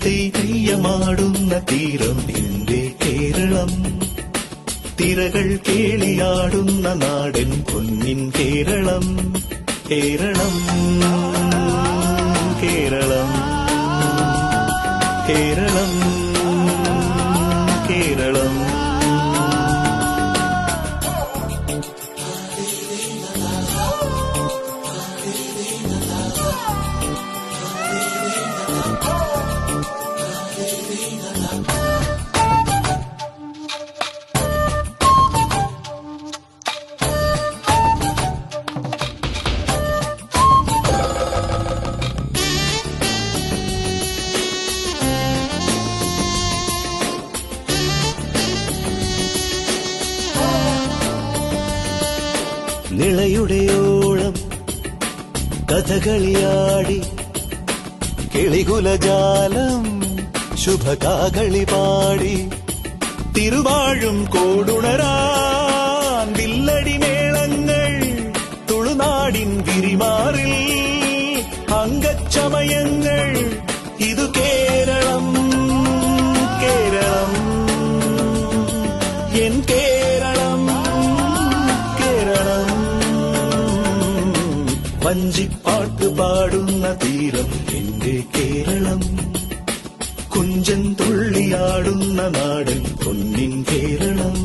തെയ്യമാടുന്ന തീരം എന്റെ കേരളം, തിരകൾ കേളിയാടുന്ന നാടൻ പൊന്നിൻ കേരളം. കേരളം കേരളം കേരളം കേരളം. നിളയുടെയോളം കഥകളിയാടി കിളികുലജാലം ശുഭകാകളി പാടി തിരുവാഴും കോടുണരാൻ വില്ലടി മേളങ്ങൾ തുളുനാടിൻ വിരിമാറിൽ അംഗച്ചമയങ്ങൾ. ഇതു കേരളം കേരളം എൻ കേരളം കേരളം. വഞ്ചിപ്പാട്ട് പാടുന്ന തീരം എന്റെ കേരളം, കുഞ്ചൻ തുള്ളിയാടുന്ന നാടൻ പൊന്നിൻ കേരളം.